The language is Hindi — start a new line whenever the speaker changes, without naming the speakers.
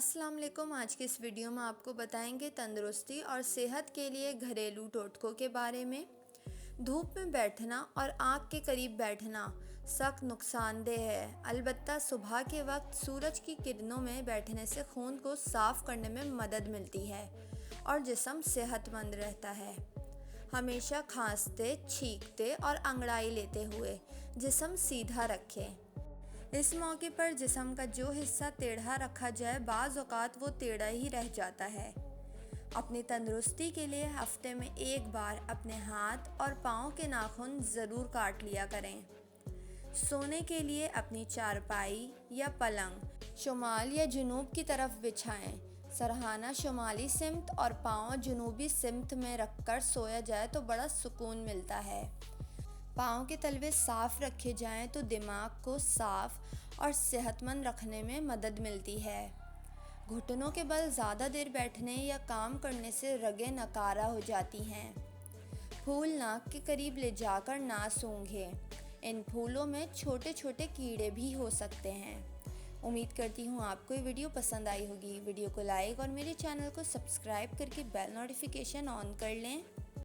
अस्सलाम वालेकुम। आज की इस वीडियो में आपको बताएंगे तंदुरुस्ती और सेहत के लिए घरेलू टोटकों के बारे में। धूप में बैठना और आँख के करीब बैठना सख्त नुकसानदेह है। अलबत्ता सुबह के वक्त सूरज की किरणों में बैठने से खून को साफ़ करने में मदद मिलती है और जिस्म सेहतमंद रहता है। हमेशा खांसते, छींकते और अंगड़ाई लेते हुए जिस्म सीधा रखें। इस मौके पर जिस्म का जो हिस्सा टेढ़ा रखा जाए बाज़ औक़ात वो टेढ़ा ही रह जाता है। अपनी तंदुरुस्ती के लिए हफ्ते में एक बार अपने हाथ और पाँव के नाखून ज़रूर काट लिया करें। सोने के लिए अपनी चारपाई या पलंग शुमाल या जुनूब की तरफ बिछाएं। सरहाना शुमाली सिमत और पाँव जुनूबी सिमत में रखकर सोया जाए तो बड़ा सुकून मिलता है। पाँव के तलवे साफ़ रखे जाएं तो दिमाग को साफ़ और सेहतमंद रखने में मदद मिलती है। घुटनों के बल ज़्यादा देर बैठने या काम करने से रगें नकारा हो जाती हैं। फूल नाक के करीब ले जाकर ना सूंघें। इन फूलों में छोटे छोटे कीड़े भी हो सकते हैं। उम्मीद करती हूँ आपको ये वीडियो पसंद आई होगी। वीडियो को लाइक और मेरे चैनल को सब्सक्राइब करके बेल नोटिफिकेशन ऑन कर लें।